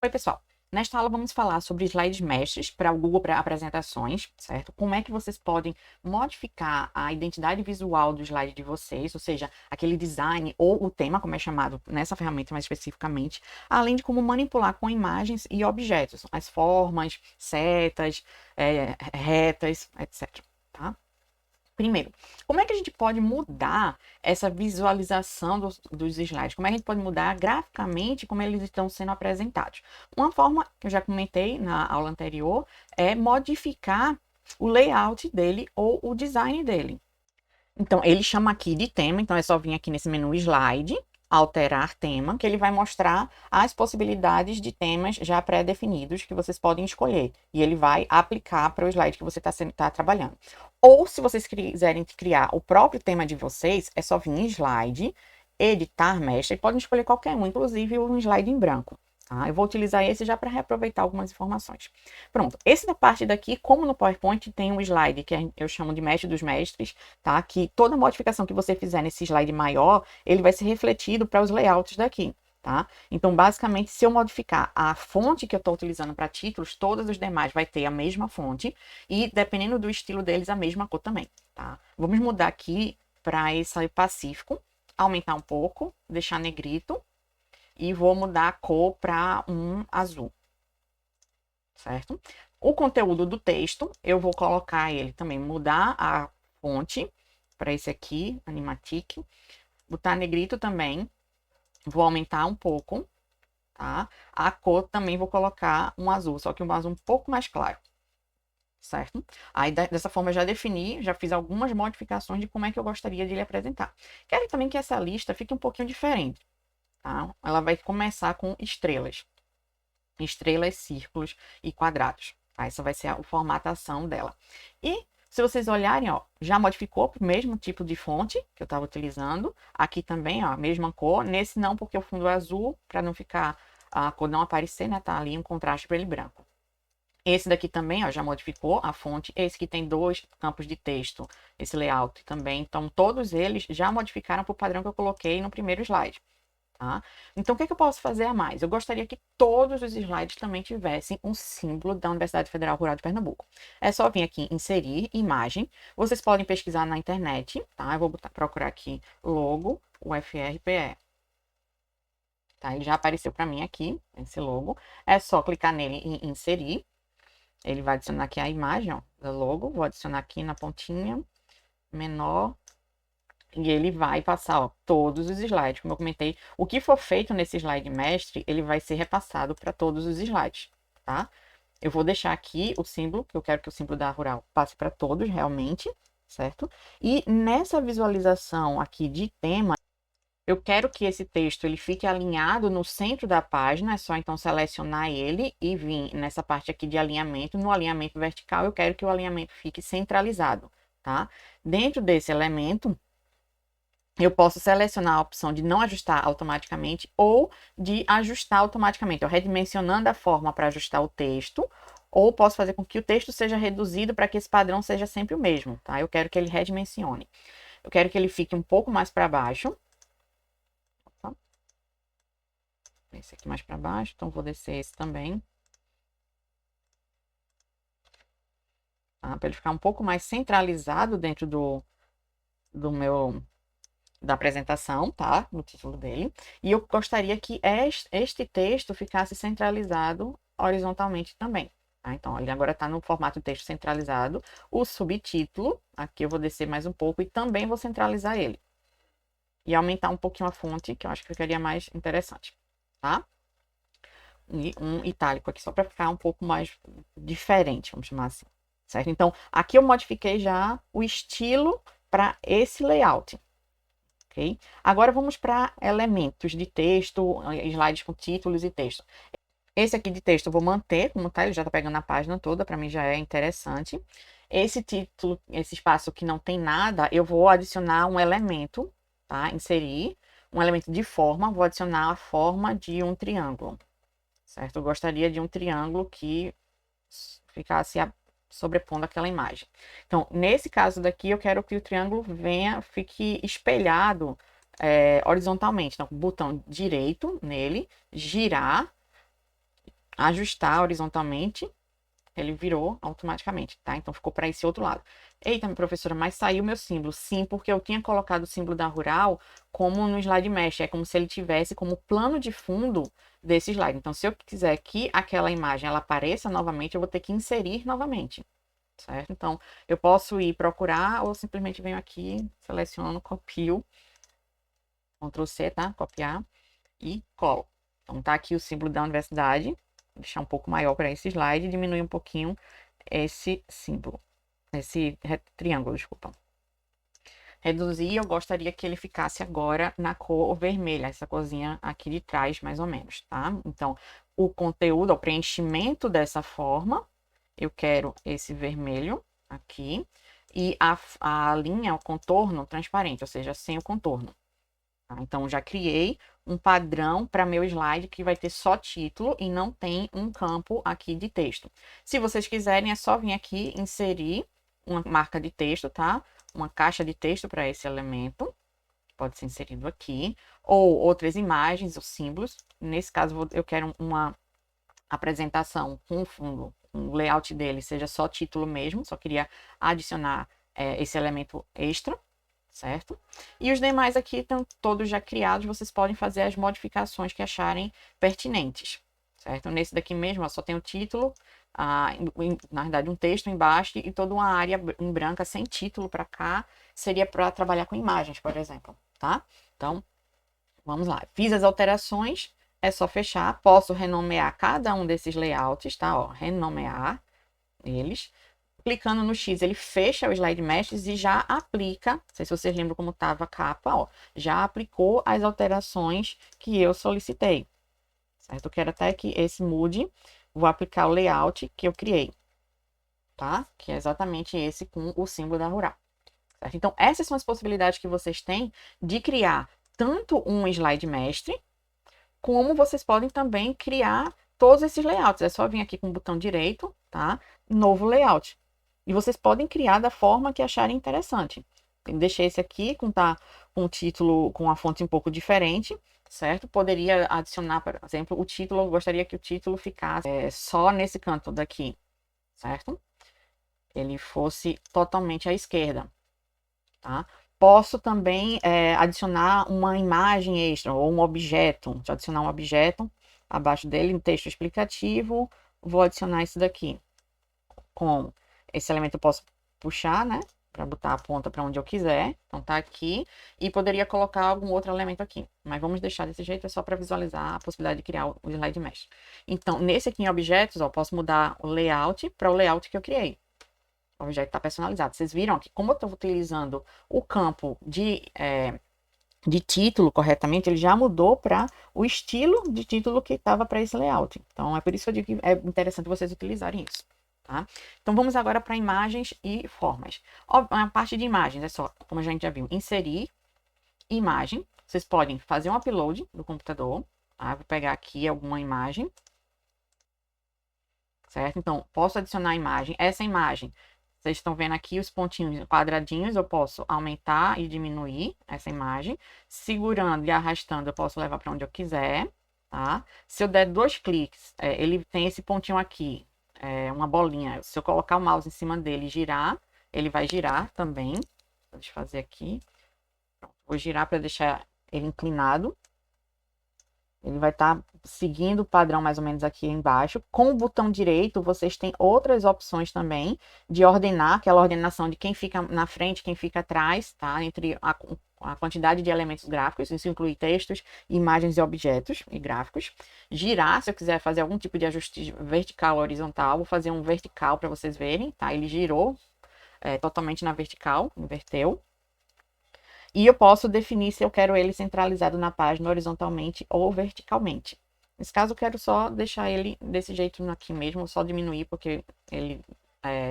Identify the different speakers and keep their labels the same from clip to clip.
Speaker 1: Oi, pessoal. Nesta aula vamos falar sobre slides mestres para o Google para apresentações, certo? Como é que vocês podem modificar a identidade visual do slide de vocês, ou seja, aquele design ou o tema, como é chamado nessa ferramenta mais especificamente, além de como manipular com imagens e objetos, as formas, setas, retas, etc. Tá? Primeiro, como é que a gente pode mudar essa visualização dos slides? Como é que a gente pode mudar graficamente como eles estão sendo apresentados? Uma forma, que eu já comentei na aula anterior, é modificar o layout dele ou o design dele. Então, ele chama aqui de tema, então é só vir aqui nesse menu slide, alterar tema, que ele vai mostrar as possibilidades de temas já pré-definidos que vocês podem escolher. E ele vai aplicar para o slide que você está trabalhando. Ou, se vocês quiserem criar o próprio tema de vocês, é só vir em slide, editar mestre, e podem escolher qualquer um, inclusive um slide em branco. Tá? Eu vou utilizar esse já para reaproveitar algumas informações. Pronto, esse da parte daqui, como no PowerPoint, tem um slide que eu chamo de mestre dos mestres, tá? Que toda modificação que você fizer nesse slide maior, ele vai ser refletido para os layouts daqui. Tá? Então, basicamente, se eu modificar a fonte que eu estou utilizando para títulos, todos os demais vai ter a mesma fonte e, dependendo do estilo deles, a mesma cor também. Tá? Vamos mudar aqui para esse Pacífico, aumentar um pouco, deixar negrito e vou mudar a cor para um azul, certo? O conteúdo do texto, eu vou colocar ele também, mudar a fonte para esse aqui, Animatic, botar negrito também, vou aumentar um pouco, tá? A cor também vou colocar um azul, só que um azul um pouco mais claro, certo? Aí dessa forma eu já defini, já fiz algumas modificações de como é que eu gostaria de lhe apresentar. Quero também que essa lista fique um pouquinho diferente, tá? Ela vai começar com estrelas, círculos e quadrados. Tá? Essa vai ser a formatação dela. E se vocês olharem, ó, já modificou para o mesmo tipo de fonte que eu estava utilizando. Aqui também, ó, mesma cor. Nesse não, porque o fundo é azul, para não ficar, a cor não aparecer, né? Tá ali um contraste para ele branco. Esse daqui também, ó, já modificou a fonte. Esse que tem dois campos de texto, esse layout também. Então, todos eles já modificaram para o padrão que eu coloquei no primeiro slide. Tá? Então, o que é que eu posso fazer a mais? Eu gostaria que todos os slides também tivessem um símbolo da Universidade Federal Rural de Pernambuco. É só vir aqui, inserir imagem. Vocês podem pesquisar na internet, tá? Eu vou procurar aqui logo UFRPE. Tá? Ele já apareceu para mim aqui, esse logo. É só clicar nele e inserir. Ele vai adicionar aqui a imagem, ó, do logo. Vou adicionar aqui na pontinha, menor. E ele vai passar, ó, todos os slides. Como eu comentei, o que for feito nesse slide mestre, ele vai ser repassado para todos os slides, tá? Eu vou deixar aqui o símbolo, que eu quero que o símbolo da Rural passe para todos realmente, certo? E nessa visualização aqui de tema, eu quero que esse texto ele fique alinhado no centro da página, é só então selecionar ele e vir nessa parte aqui de alinhamento. No alinhamento vertical, eu quero que o alinhamento fique centralizado, tá? Dentro desse elemento, eu posso selecionar a opção de não ajustar automaticamente ou de ajustar automaticamente, redimensionando a forma para ajustar o texto, ou posso fazer com que o texto seja reduzido para que esse padrão seja sempre o mesmo, tá? Eu quero que ele redimensione. Eu quero que ele fique um pouco mais para baixo. Opa. Esse aqui mais para baixo, então vou descer esse também. Tá? Para ele ficar um pouco mais centralizado dentro do meu da apresentação, tá? No título dele. E eu gostaria que este texto ficasse centralizado horizontalmente também. Tá? Então, ele agora está no formato de texto centralizado. O subtítulo, aqui eu vou descer mais um pouco e também vou centralizar ele. E aumentar um pouquinho a fonte, que eu acho que ficaria mais interessante, tá? E um itálico aqui, só para ficar um pouco mais diferente, vamos chamar assim. Certo? Então, aqui eu modifiquei já o estilo para esse layout. Okay? Agora vamos para elementos de texto, slides com títulos e texto. Esse aqui de texto eu vou manter como tá, ele já está pegando a página toda, para mim já é interessante. Esse título, esse espaço que não tem nada, eu vou adicionar um elemento, tá? Inserir um elemento de forma, vou adicionar a forma de um triângulo, certo? Eu gostaria de um triângulo que ficasse sobrepondo aquela imagem. Então, nesse caso daqui, eu quero que o triângulo fique espelhado horizontalmente. Então, botão direito nele, girar, ajustar horizontalmente, ele virou automaticamente, tá? Então, ficou para esse outro lado. Eita, minha professora, mas saiu meu símbolo. Sim, porque eu tinha colocado o símbolo da Rural como no slide mesh. É como se ele tivesse como plano de fundo desse slide. Então, se eu quiser que aquela imagem ela apareça novamente, eu vou ter que inserir novamente, certo? Então, eu posso ir procurar ou simplesmente venho aqui, seleciono, copio, Ctrl C, tá? Copiar e colo. Então, tá aqui o símbolo da universidade. Vou deixar um pouco maior para esse slide e diminuir um pouquinho esse símbolo. Esse triângulo, desculpa. Reduzir, eu gostaria que ele ficasse agora na cor vermelha, essa corzinha aqui de trás, mais ou menos, tá? Então, o conteúdo, o preenchimento dessa forma, eu quero esse vermelho aqui. E a linha, o contorno transparente, ou seja, sem o contorno. Tá? Então, já criei um padrão para meu slide que vai ter só título e não tem um campo aqui de texto. Se vocês quiserem, é só vir aqui inserir uma marca de texto, tá? Uma caixa de texto para esse elemento. Pode ser inserido aqui. Ou outras imagens ou símbolos. Nesse caso, eu quero uma apresentação com fundo, um layout dele seja só título mesmo. Só queria adicionar esse elemento extra, certo? E os demais aqui estão todos já criados, vocês podem fazer as modificações que acharem pertinentes, certo? Nesse daqui mesmo, ó, só tem o título, na verdade um texto embaixo e toda uma área em branca sem título para cá, seria para trabalhar com imagens, por exemplo, tá? Então, vamos lá. Fiz as alterações, é só fechar, posso renomear cada um desses layouts, tá? Ó, renomear eles. Clicando no X, ele fecha o slide meshes e já aplica, não sei se vocês lembram como estava a capa, ó, já aplicou as alterações que eu solicitei, certo? Eu quero até que esse mude, vou aplicar o layout que eu criei, tá? Que é exatamente esse com o símbolo da Rural, certo? Então, essas são as possibilidades que vocês têm de criar tanto um slide mestre, como vocês podem também criar todos esses layouts. É só vir aqui com o botão direito, tá? Novo layout. E vocês podem criar da forma que acharem interessante. Eu deixei esse aqui com o título, com a fonte um pouco diferente, certo? Poderia adicionar, por exemplo, o título. Eu gostaria que o título ficasse só nesse canto daqui, certo? Ele fosse totalmente à esquerda, tá? Posso também adicionar uma imagem extra ou um objeto. Deixa eu adicionar um objeto abaixo dele, um texto explicativo. Vou adicionar isso daqui. Com esse elemento eu posso puxar, né? Para botar a ponta para onde eu quiser. Então tá aqui. E poderia colocar algum outro elemento aqui. Mas vamos deixar desse jeito, é só para visualizar a possibilidade de criar o slide mesh. Então, nesse aqui em objetos, ó, posso mudar o layout para o layout que eu criei. O objeto está personalizado. Vocês viram que como eu estou utilizando o campo de título corretamente, ele já mudou para o estilo de título que estava para esse layout. Então, é por isso que eu digo que é interessante vocês utilizarem isso. Tá? Então, vamos agora para imagens e formas. A parte de imagens é só, como a gente já viu, inserir imagem. Vocês podem fazer um upload do computador. Tá? Vou pegar aqui alguma imagem. Certo? Então, posso adicionar a imagem. Essa imagem, vocês estão vendo aqui os pontinhos quadradinhos. Eu posso aumentar e diminuir essa imagem. Segurando e arrastando, eu posso levar para onde eu quiser. Tá? Se eu der 2 cliques, ele tem esse pontinho aqui. Uma bolinha. Se eu colocar o mouse em cima dele e girar, ele vai girar também. Deixa eu fazer aqui. Pronto, vou girar para deixar ele inclinado. Ele vai estar seguindo o padrão mais ou menos aqui embaixo. Com o botão direito, vocês têm outras opções também de ordenar, aquela ordenação de quem fica na frente, quem fica atrás, tá? Entre a quantidade de elementos gráficos, isso inclui textos, imagens e objetos e gráficos. Girar, se eu quiser fazer algum tipo de ajuste vertical ou horizontal, vou fazer um vertical para vocês verem, tá? Ele girou totalmente na vertical, inverteu. E eu posso definir se eu quero ele centralizado na página horizontalmente ou verticalmente. Nesse caso, eu quero só deixar ele desse jeito aqui mesmo, só diminuir, porque ele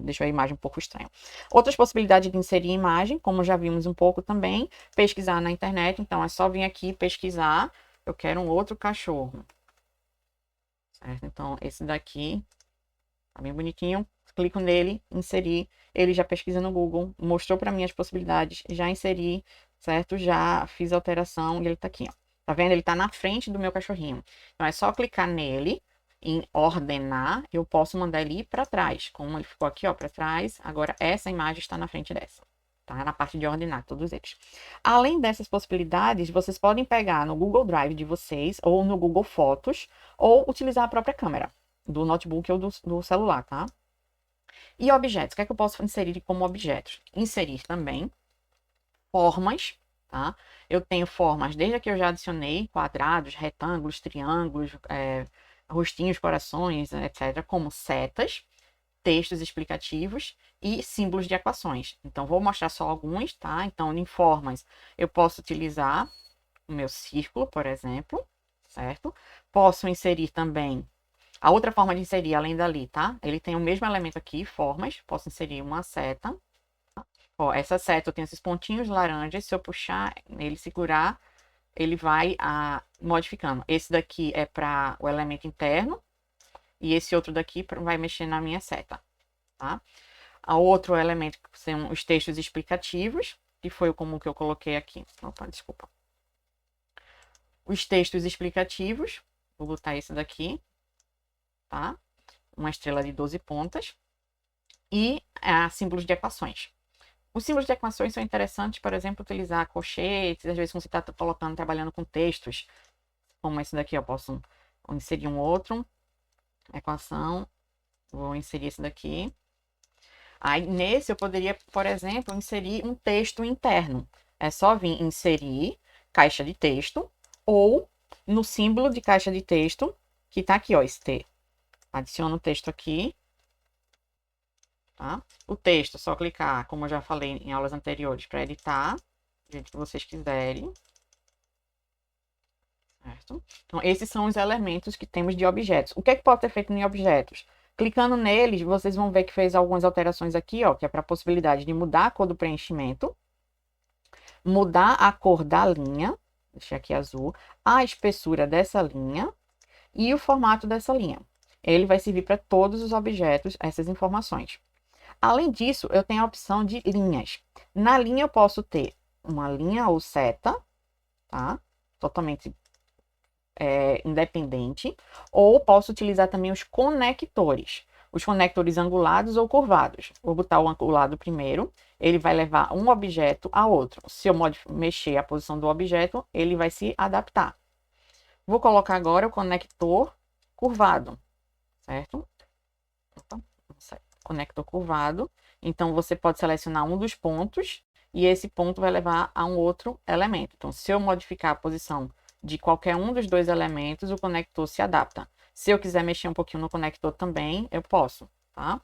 Speaker 1: deixou a imagem um pouco estranha. Outras possibilidades de inserir imagem, como já vimos um pouco também, pesquisar na internet. Então, é só vir aqui pesquisar. Eu quero um outro cachorro. Certo? Então, esse daqui tá bem bonitinho. Clico nele, inserir. Ele já pesquisa no Google, mostrou para mim as possibilidades, já inseri, certo? Já fiz a alteração e ele tá aqui, ó. Tá vendo? Ele tá na frente do meu cachorrinho. Então, é só clicar nele em ordenar, eu posso mandar ele ir para trás. Como ele ficou aqui, ó, para trás, agora essa imagem está na frente dessa. Tá? Na parte de ordenar todos eles. Além dessas possibilidades, vocês podem pegar no Google Drive de vocês, ou no Google Fotos, ou utilizar a própria câmera do notebook ou do celular, tá? E objetos, o que é que eu posso inserir como objetos? Inserir também formas, tá? Eu tenho formas, desde que eu já adicionei, quadrados, retângulos, triângulos, rostinhos, corações, etc., como setas, textos explicativos e símbolos de equações. Então, vou mostrar só alguns, tá? Então, em formas, eu posso utilizar o meu círculo, por exemplo, certo? Posso inserir também a outra forma de inserir, além dali, tá? Ele tem o mesmo elemento aqui, formas. Posso inserir uma seta. Ó, essa seta eu tenho esses pontinhos laranjas. Se eu puxar, ele segurar, ele vai modificando. Esse daqui é para o elemento interno. E esse outro daqui vai mexer na minha seta, tá? A outro elemento são os textos explicativos, que foi como que eu coloquei aqui. Opa, desculpa. Os textos explicativos, vou botar esse daqui, tá? Uma estrela de 12 pontas. E símbolos de equações. Os símbolos de equações são interessantes, por exemplo, utilizar colchetes, às vezes quando você está trabalhando com textos, como esse daqui, eu posso inserir um outro, equação, vou inserir esse daqui. Aí, nesse, eu poderia, por exemplo, inserir um texto interno. É só vir inserir caixa de texto, ou no símbolo de caixa de texto, que está aqui, ó, esse T. Adiciono o texto aqui. Tá? O texto, é só clicar, como eu já falei em aulas anteriores, para editar, do jeito que vocês quiserem. Certo? Então, esses são os elementos que temos de objetos. O que é que pode ser feito em objetos? Clicando neles, vocês vão ver que fez algumas alterações aqui, ó, que é para a possibilidade de mudar a cor do preenchimento, mudar a cor da linha, deixei aqui azul, a espessura dessa linha e o formato dessa linha. Ele vai servir para todos os objetos, essas informações. Além disso, eu tenho a opção de linhas. Na linha eu posso ter uma linha ou seta, tá? Totalmente independente. Ou posso utilizar também os conectores. Os conectores angulados ou curvados. Vou botar o angulado primeiro. Ele vai levar um objeto a outro. Se eu mexer a posição do objeto, ele vai se adaptar. Vou colocar agora o conector curvado, certo? Opa, conector curvado. Então, você pode selecionar um dos pontos e esse ponto vai levar a um outro elemento. Então, se eu modificar a posição de qualquer um dos dois elementos, o conector se adapta. Se eu quiser mexer um pouquinho no conector também, eu posso, tá?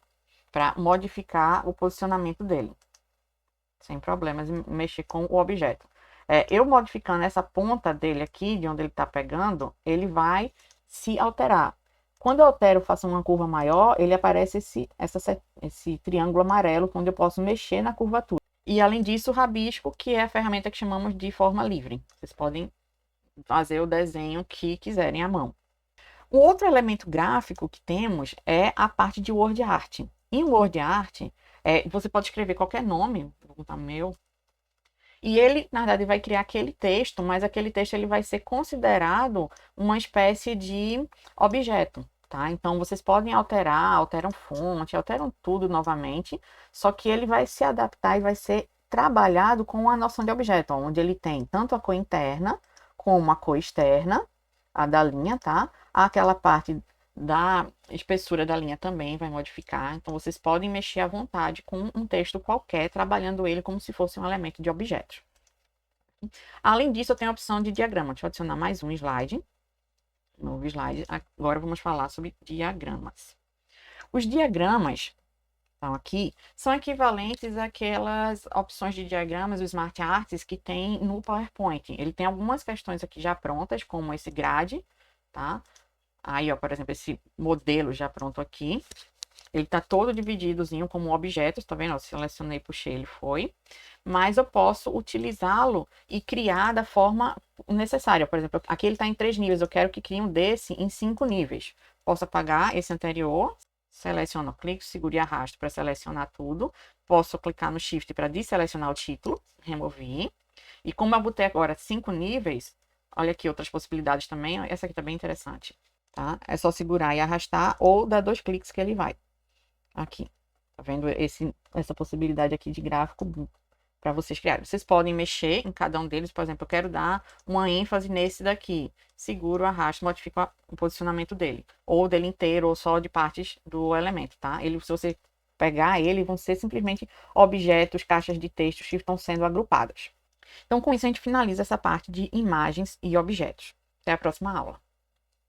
Speaker 1: Para modificar o posicionamento dele. Sem problemas em mexer com o objeto. Eu modificando essa ponta dele aqui, de onde ele está pegando, ele vai se alterar. Quando eu altero, faço uma curva maior, ele aparece esse triângulo amarelo, onde eu posso mexer na curvatura. E além disso, o rabisco, que é a ferramenta que chamamos de forma livre. Vocês podem fazer o desenho que quiserem à mão. O outro elemento gráfico que temos é a parte de Word Art. Em Word Art, você pode escrever qualquer nome, vou botar meu, e ele, na verdade, vai criar aquele texto, mas aquele texto ele vai ser considerado uma espécie de objeto, tá? Então, vocês podem alteram fonte, alteram tudo novamente, só que ele vai se adaptar e vai ser trabalhado com a noção de objeto, onde ele tem tanto a cor interna como a cor externa, a da linha, tá? Aquela parte da espessura da linha também vai modificar. Então, vocês podem mexer à vontade com um texto qualquer, trabalhando ele como se fosse um elemento de objeto. Além disso, eu tenho a opção de diagrama. Deixa eu adicionar mais um slide. Novo slide. Agora vamos falar sobre diagramas. Os diagramas, então aqui, são equivalentes àquelas opções de diagramas, o Smart Arts, que tem no PowerPoint. Ele tem algumas questões aqui já prontas, como esse grade, tá? Aí, ó, por exemplo, esse modelo já pronto aqui. Ele tá todo divididozinho como objetos, tá vendo? Eu selecionei, puxei, ele foi. Mas eu posso utilizá-lo e criar da forma necessária. Por exemplo, aqui ele tá em 3 níveis, eu quero que crie um desse em 5 níveis. Posso apagar esse anterior, seleciono, clico, seguro e arrasto para selecionar tudo. Posso clicar no Shift para desselecionar o título, remover. E como eu botei agora 5 níveis, olha aqui outras possibilidades também. Essa aqui tá bem interessante. tá? É só segurar e arrastar ou dar 2 cliques que ele vai. Aqui. Tá vendo essa possibilidade aqui de gráfico para vocês criarem. Vocês podem mexer em cada um deles. Por exemplo, eu quero dar uma ênfase nesse daqui. Seguro, arrasto, modifico o posicionamento dele. Ou dele inteiro, ou só de partes do elemento, tá? Ele, se você pegar ele, vão ser simplesmente objetos, caixas de textos que estão sendo agrupadas. Então, com isso, a gente finaliza essa parte de imagens e objetos. Até a próxima aula.